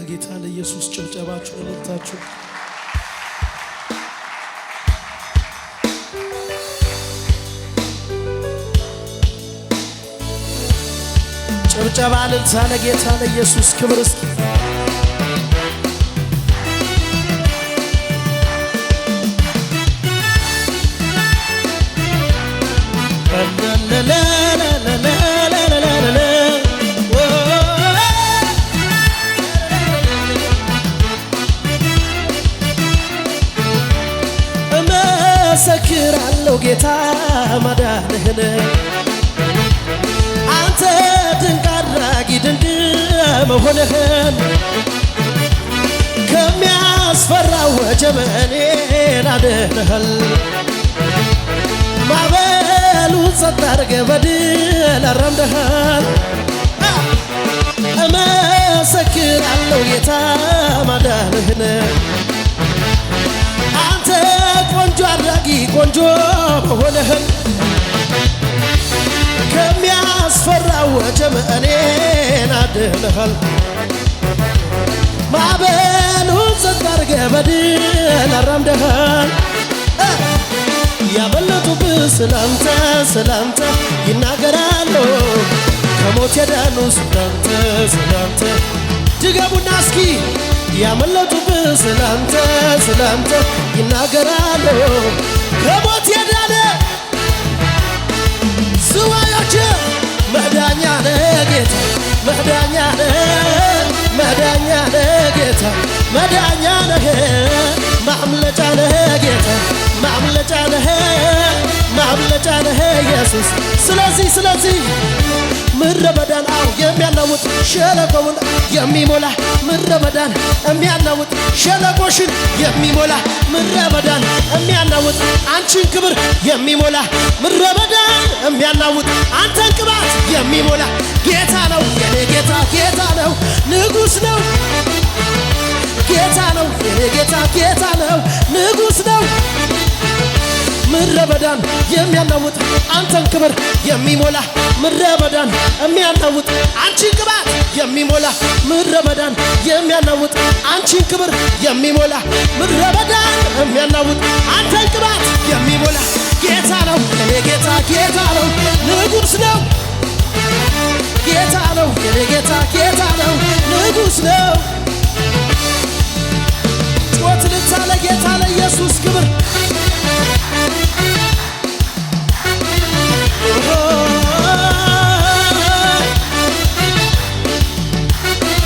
ለጌታ ለኢየሱስ ጭብጨባችሁ ለምታችሁ ጭብጨባ ለጌታ ለኢየሱስ ክብር እስኪ እመሰክራለሁ ጌታ ማዳንህን አንተ ድንቅ አድራጊ ድንቅ መሆንህን ከሚያስፈራው ወጀብ እኔን አድነሃል ማዕበሉን ጸጥ አድርገህ በድል አራምደሃል እመሰክራለሁ ጌታ ማዳንህን አንተ ቆንጆ አድራጊ ቆንጆ መሆንህን ከሚያስፈራው ወጀብ እኔን አድነሃል ማዕበሉን ጸጥ አድርገህ በድል አራምደሃል ያመለጡብህ ስላንተ ይናገራሉ ከሞት የዳኑ ስላንተ ድገሙና እስኪ ያመለጡብህ ስላንተ ይናገራሉ ከሞት የዳነ ስዋዮች መዳኛ ነህ ጌታ መዳኛ ነህ ጌታ መዳኛ ነህ ማምለጫ ነህ ጌታ ማምለጫ ነህ ኢየሱስ ስለዚህ ምድረ በዳን የሚያናውጥ ሸለቆውን የሚሞላ ምድረ በዳን የሚያናውጥ ሸለቆሽን የሚሞላ ምድረ በዳን የሚያናውጥ አንቺን ክብር የሚሞላ ምድረ በዳን የሚያናውጥ አንተን ቅባት የሚሞላ ጌታ ነው የኔ ጌታ ነው ንጉሥ ነው ጌታ ነው የኔ ጌታ ነው ንጉሥ ነው ምድረ በዳን የሚያናውጥ አንተን ክብር የሚሞላ ምድረ በዳን የሚያናውጥ አንቺን ቅባት የሚሞላ ምድረ በዳን የሚያናውጥ አንቺን ክብር የሚሞላ ምድረ በዳን የሚያናውጥ አንተን ቅባት የሚሞላ ጌታ ነው የኔ ጌታ ነው ንጉሥ ነው ጌታ ነው የኔ ጌታ ነው ንጉሥ ነው ጩኸት ልታ ለጌታ ለኢየሱስ ክብር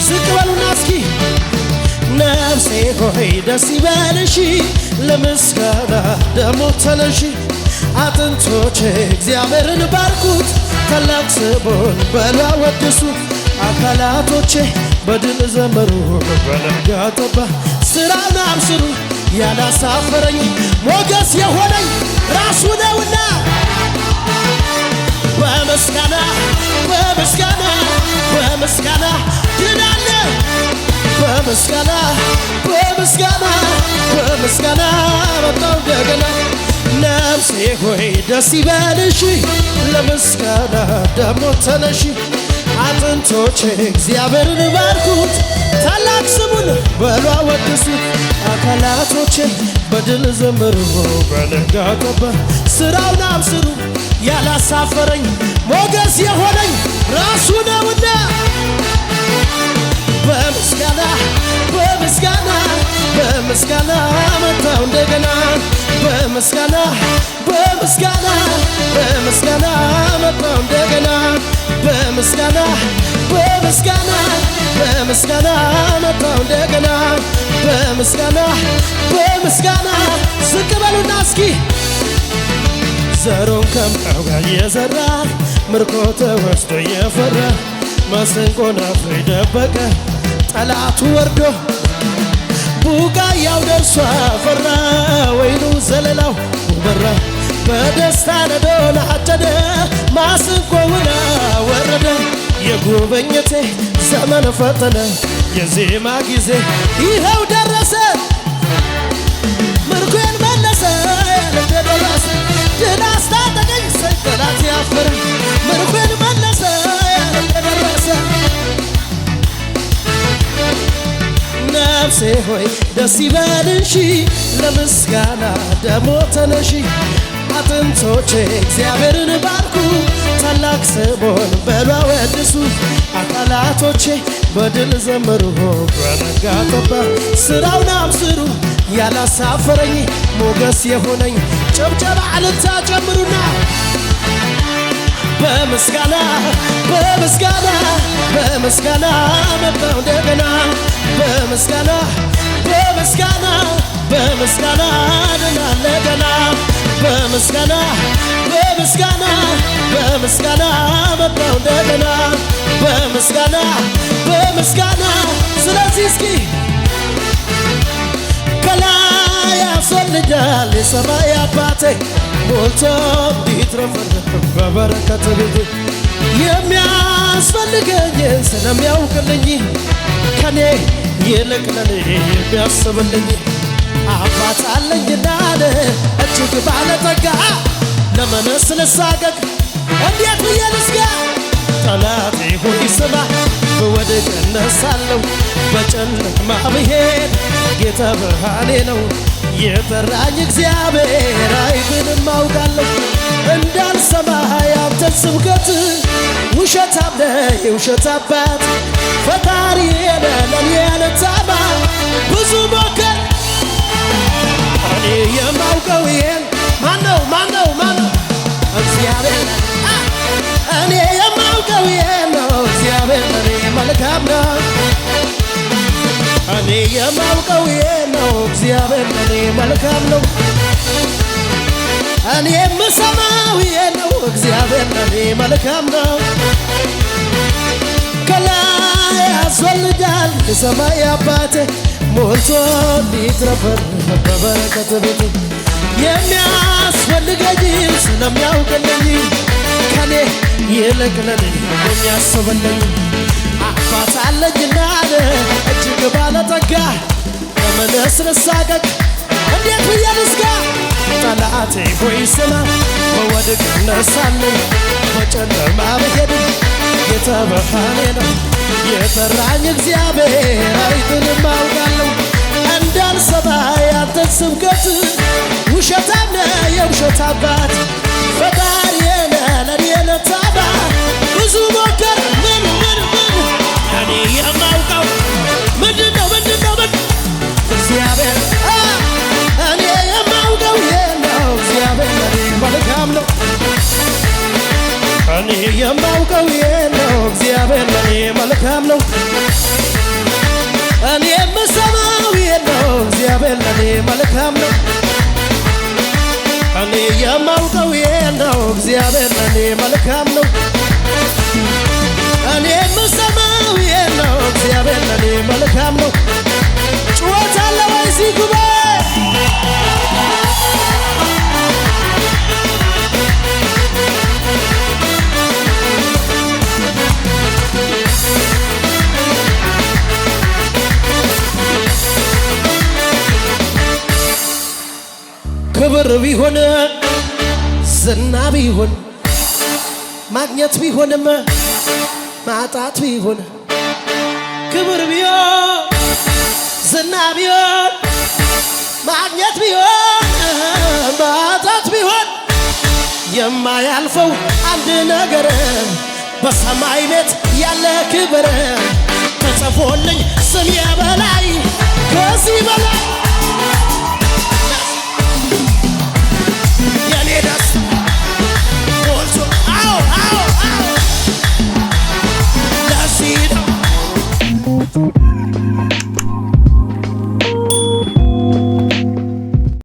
ዝቅ በሉና እስኪ ነፍሴ ሆይ ደስ ይበልሽ ለምስጋና ደሞ ተነሺ አጥንቶቼ እግዚአብሔርን ባርኩት ታላቅ ስሙን በሉ አወድሱት አካላቶቼ በድል ዘመሩ በለጋ ጠባ ስራውን አብስሩ ያላሳፈረኝ ሞገስ የሆነኝ ራሱ ነውና በምስጋና ድናለ በምስጋና መጣው እንደገና ነፍሴ ሆይ ደስ ይበልሽ ለምስጋና ደሞ ተነሺ አጥንቶቼ እግዚአብሔርን ባርኩት ታላቅ ስሙን በሉ አወድሱት አካላቶቼ በድል ዘመሩ በለጋ ጠባ ስራውን አብስሩ ያላሳፈረኝ ሞገስ የሆነኝ ራሱ ነውና በምስጋና መጣው እንደገና በምስጋና መጣው እንደገና በምስጋና መጣው እንደገና በምስጋና ዝቅ በሉና እስኪ ዘሩን ከምጣው ጋር የዘራ ምርኮ ተወስዶ የፈራ ማሰንቆን አፍሮ የደበቀ ጠላቱ ወርዶ ቡቃያው ደርሶ አፈራ ወይኑ ዘለላው በራ በደስታ ነዶን አጨደ ማሰንቆውን ወረደ የጉበኘቴ ዘመን ፈተነ የዜማ ጊዜ ይኸው ደረሰ ምርኮን መለሰ ያለደረሰ ድል አስታጠቀኝ ሰይጠላት ያፈረ ምርኮን መለሰ ያለደረሰ ነፍሴ ሆይ ደስ ይበልሽ ለምስጋና ደሞ ተነሺ አጥንቶቼ እግዚአብሔርን ባርኩ ታላቅ ስሙን በሉ አወድሱ አካላቶቼ በድል ዘምሩ በነጋ ጠባ ስራውን አብስሩ ያላሳፈረኝ ሞገስ የሆነኝ ጨብጨባ አልታ ጨምሩና በምስጋና በምስጋና በምስጋና መጣሁ እንደገና በምስጋና በምስጋና በምስጋና ድናለ ገና በምስጋና በምስጋና በምስጋና መጣሁ እንደገና በምስጋና በምስጋና ስለዚህ እስኪ ከላይ ያስወልዳል የሰማይ አባቴ ሞልቶ ቢትረፈረፍ በበረከት ቤቴ የሚያስፈልገኝን ስለሚያውቅልኝ ከኔ ይልቅ ለኔ የሚያስብልኝ አባት አለኝና እጅግ ባለጠጋ ለመነስ ልሳቀቅ እንዴት ብዬ ልስጋ ጠላቴ ሆይ ስማ ብወድቅ እነሳለሁ በጨለማ ብሄድ ጌታ ብርሃኔ ነው የጠራኝ እግዚአብሔር አይብንም አውቃለሁ እንዳልሰማ ያንተን ስብከት ውሸታም ነህ የውሸት አባት ፈጣሪዬ ነህ ለኔ ያልታማ ብዙ ሞከር እኔ የማውቀው ይሄን ማነው እግዚአብሔር እኔ የማውቀው ይሄን ነው እግዚአብሔር ለኔ መልካም ነው እኔ የማውቀው ይሄን ነው እግዚአብሔር ለኔ መልካም ነው እኔ የምሰማው ይሄን ነው እግዚአብሔር ለኔ መልካም ነው ከላይ ያስወልዳል የሰማይ አባቴ ሞልቶ ሊትረፈረፍ በበረከት ቤቴ የሚያስፈልገኝ ስለሚያውቅልኝ ከኔ ይልቅ ለኔ የሚያስብልኝ አባት አለኝና እጅግ ባለጠጋ ለመነስ ልሳቀቅ እንዴት ብዬ ልስጋ ጠላቴ ሆይ ስማ በወድቅ እነሳለሁ በጨለማ ብሄድም ጌታ ብርሃኔ ነው የጠራኝ እግዚአብሔር አይጥልም አውቃለሁ እንዳልሰማ ያንተን ስብከት ውሸታም ነህ የውሸት አባት ፈጣሪዬ ነህ ለኔ ለታማ ብዙ ሞከር ምን እኔ የማውቀው ምንድነው እግዚአብሔር እኔ የማውቀው ነው እግዚአብሔር ለኔ መልካም ነው እኔ የማውቀው ነው እግዚአብሔር ለኔ መልካም ነው እኔ የምሰማው ነው እግዚአብሔር ለኔ መልካም ነው እኔ የማውቀው ነው እግዚአብሔር ለኔ መልካም ነው እኔ የምሰማው ነው እግዚአብሔር ለኔ መልካም ነው ጩኸት አለ ወይ ሲጉባ ክብር ቢሆን ዝና ቢሆን ማግኘት ቢሆንም ማጣት ቢሆን ክብር ቢሆን ዝና ቢሆን ማግኘት ቢሆን ማጣት ቢሆን የማያልፈው አንድ ነገር በሰማይ ቤት ያለ ክብር ተጽፎልኝ ስሜ በላይ ከዚህ በላይ የኔ ደስ ሞልቶ ለዚህ ነው